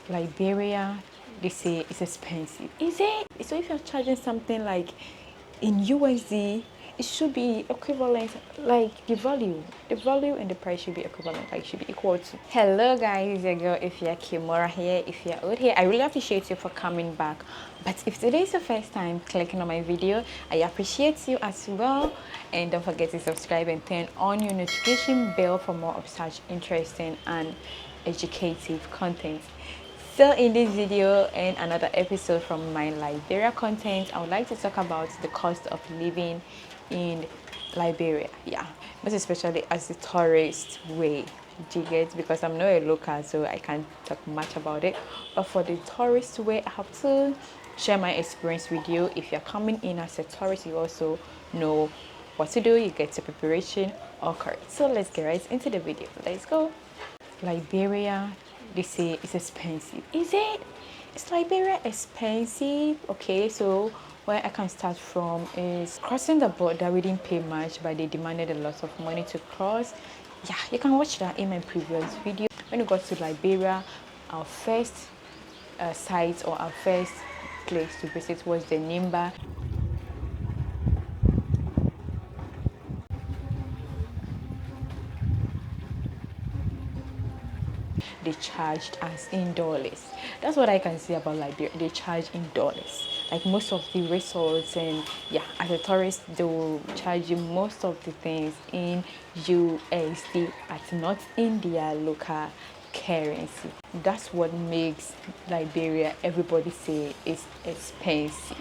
Liberia, they say it's expensive. Is it? So if you're charging something like in USD, it should be equivalent, like the value and the price should be equivalent, like should be equal to. Hello guys, it's your girl if you're Kimora here, if you're out here. I really appreciate you for coming back. But if today is the first time clicking on my video, I appreciate you as well. And don't forget to subscribe and turn on your notification bell for more of such interesting and educative content. So in this video and another episode from my Liberia content, I would like to talk about the cost of living in Liberia. Yeah, most especially as a tourist way. Do you get? Because I'm not a local, so I can't talk much about it. But for the tourist way, I have to share my experience with you. If you're coming in as a tourist, you also know what to do. You get your preparation all correct. So let's get right into the video. Let's go. Liberia, they say it's expensive. Is it? Is Liberia expensive? Okay, so where I can start from is crossing the border. We didn't pay much, but they demanded a lot of money to cross. Yeah, you can watch that in my previous video. When we got to Liberia, our first site or our first place to visit was the Nimba. They charged us in dollars. That's what I can say about Liberia. They charge in dollars. Like most of the resorts, and yeah, as a tourist, they will charge you most of the things in USD, at not in their local currency. That's what makes Liberia, everybody say, is expensive.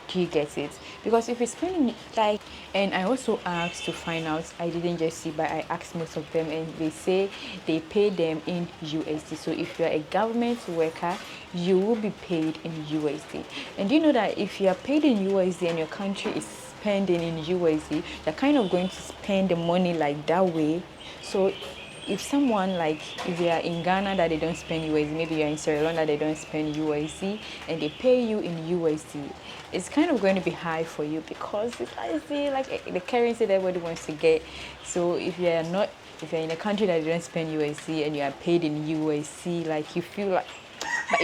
Do you get it? Because if you're spending like, and I also asked to find out, I didn't just see, but I asked most of them, and they say they pay them in USD. So if you're a government worker, you will be paid in USD. And do you know that if you are paid in USD and your country is spending in USD, you're kind of going to spend the money like that way. So if someone, like if you are in Ghana that they don't spend USD, maybe you're in Sierra Leone that they don't spend USD, and they pay you in USD, it's kind of going to be high for you because it's like the currency that everybody wants to get. So if you're in a country that they don't spend USD and you are paid in USD, like you feel like, but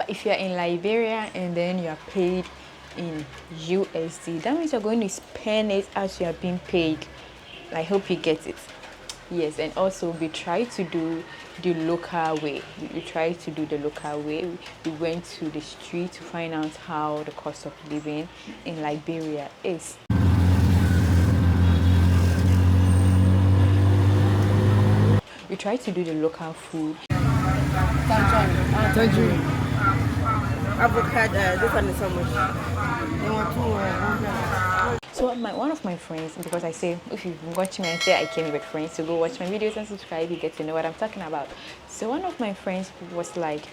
if you're in Liberia and then you are paid in USD, that means you're going to spend it as you are being paid. I hope you get it. Yes, and also we try to do the local way. We try to do the local way. We went to the street to find out how the cost of living in Liberia is. We try to do the local food. Avocado, this one is so much. So one of my friends, because I say if you watch me, I say I came with friends to go watch my videos and subscribe, you get to know what I'm talking about. So one of my friends was like,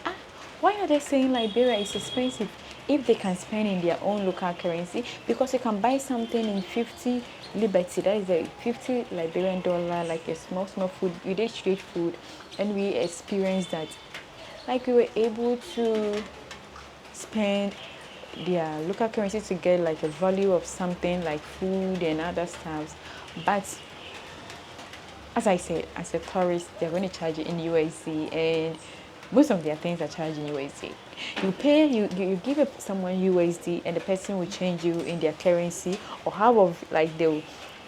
why are they saying Liberia is expensive if they can spend in their own local currency? Because you can buy something in 50 Liberty, that is a 50 Liberian dollar, like a small food. We did street food and we experienced that. Like we were able to spend their local currency to get like a value of something like food and other stuff. But as I said, as a tourist, they're going to charge you in USD, and most of their things are charged in USD. You give someone USD and the person will change you in their currency, or half of, like they'll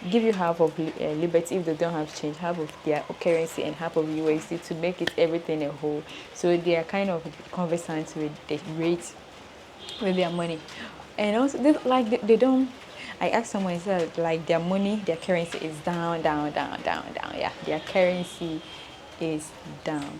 give you half of Liberty if they don't have change, half of their currency and half of USD to make it everything a whole. So they are kind of conversant with the rates with their money. And also they don't, I asked someone, he said like their money, their currency is down. Yeah, their currency is down.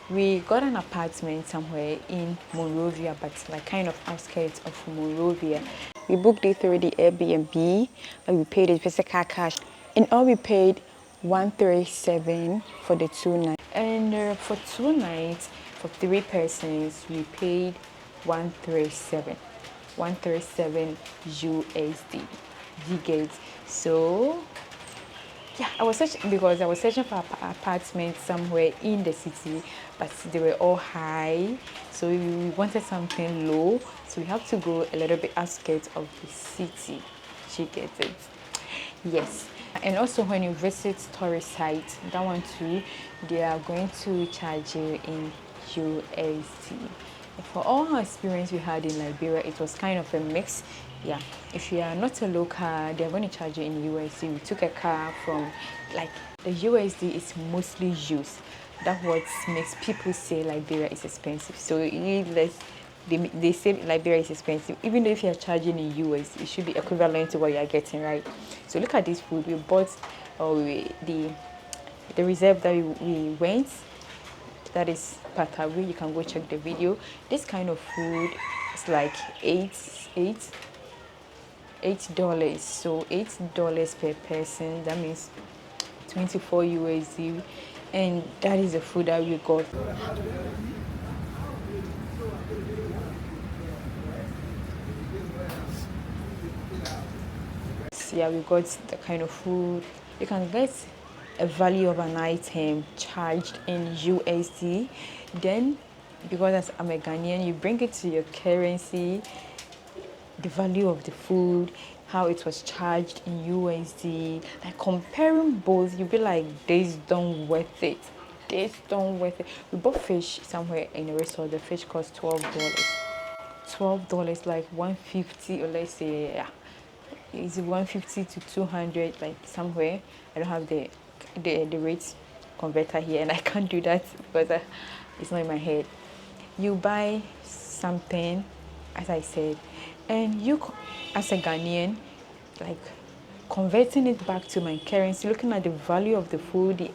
We got an apartment somewhere in Monrovia, but like kind of outskirts of Monrovia. We booked it through the Airbnb, but we paid it physical cash. And all we paid 137 for the 2 nights. And for 2 nights, for 3 persons, we paid 137 USD. You get? So yeah, I was searching for apartments somewhere in the city, but they were all high, so we wanted something low, so we have to go a little bit outskirts of the city. You get it? Yes. And also when you visit tourist sites, that one too, they are going to charge you in USD. For all our experience we had in Liberia, it was kind of a mix. Yeah, if you are not a local, they're going to charge you in USD. We took a car from, like, the USD is mostly used. That's what makes people say Liberia is expensive. So they say Liberia is expensive. Even though if you're charging in USD, it should be equivalent to what you're getting, right? So look at this food. We bought the reserve that we went, that is Patawi. You can go check the video. This kind of food is like $8. So $8 per person. That means 24 USD, and that is the food that we got. Yeah, we got the kind of food. You can get a value of an item charged in USD. Then, because as I'm a Ghanaian, you bring it to your currency, the value of the food, how it was charged in USD. Like comparing both, you'll be like, this don't worth it. This don't worth it. We bought fish somewhere in a restaurant. The fish cost $12. $12, like 150, or let's say, yeah, it's 150 to 200, like somewhere. I don't have the rate converter here, and I can't do that because it's not in my head. You buy something, as I said, and you, as a Ghanaian, like converting it back to my currency, looking at the value of the food,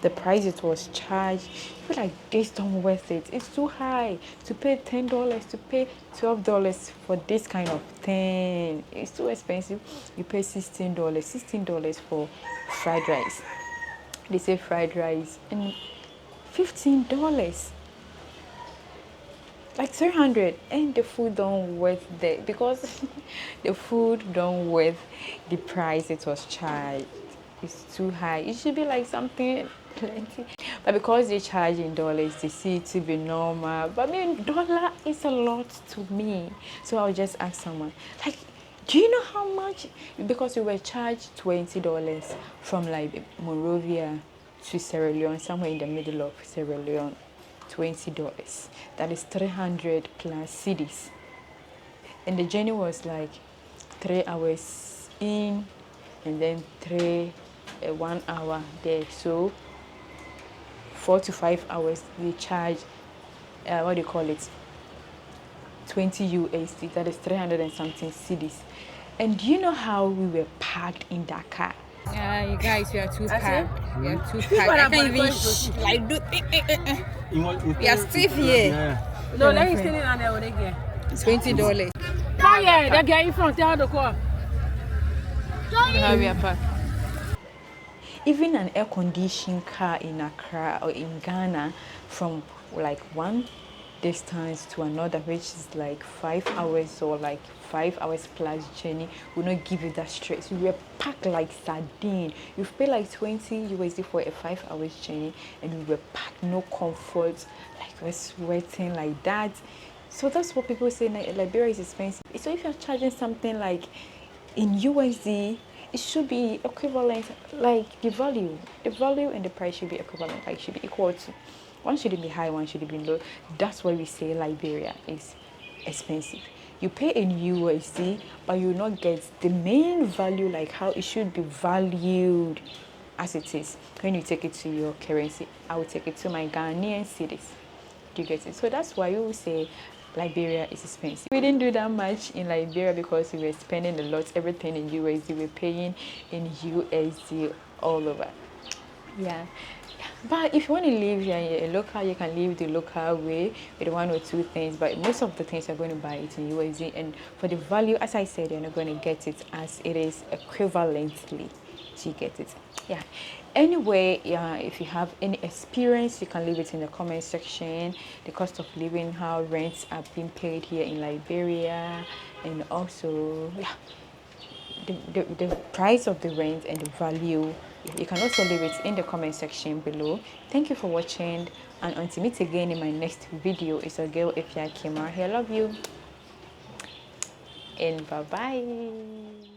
the price it was charged, I feel like this don't worth it. It's too high to pay $10, to pay $12 for this kind of thing. It's too expensive. You pay $16 for fried rice. They say fried rice and $15, like 300, and the food don't worth that, because the food don't worth the price it was charged. It's too high. It should be like something plenty, but because they charge in dollars, they see it to be normal. But I mean, dollar is a lot to me, so I'll just ask someone, like, do you know how much? Because we were charged $20 from like Monrovia to Sierra Leone, somewhere in the middle of Sierra Leone. $20. That is 300 plus cedis. And the journey was like 3 hours in, and then 1 hour there. So 4 to 5 hours. They charge, what do you call it? 20 USD. That is 300 and something cedis. And do you know how we were packed in that car? Yeah, you guys, you are too packed. You are too packed. I can't even like do. We are stiff here. No, let me stand on there with again. $20. Oh yeah, that guy in front of the car. We are packed. Even an air-conditioned car in Accra or in Ghana, from like one distance to another, which is like 5 hours or like 5 hours plus journey, will not give you that stress. You were packed like sardine. You've paid like 20 USD for a 5 hours journey, and we were packed, no comfort, like we're sweating like that. So that's what people say, Liberia is expensive. So if you're charging something like in USD, it should be equivalent, like the value and the price should be equivalent, like should be equal to. One shouldn't be high, one shouldn't be low. That's why we say Liberia is expensive. You pay in USD, but you will not get the main value, like how it should be valued as it is. When you take it to your currency, I will take it to my Ghanaian cedis. Do you get it? So that's why we will say Liberia is expensive. We didn't do that much in Liberia because we were spending a lot, everything in USD. We're paying in USD all over. Yeah. But if you want to live here a local, you can live the local way with one or two things. But most of the things you're going to buy it in USD, and for the value, as I said, you're not going to get it as it is equivalently. So you get it. Yeah. Anyway, yeah, if you have any experience, you can leave it in the comment section. The cost of living, how rents are being paid here in Liberia, and also, yeah, the price of the rent and the value. You can also leave it in the comment section below. Thank you for watching, and until meet again in my next video, it's your girl Ifya Kimar here. Love you, and bye bye.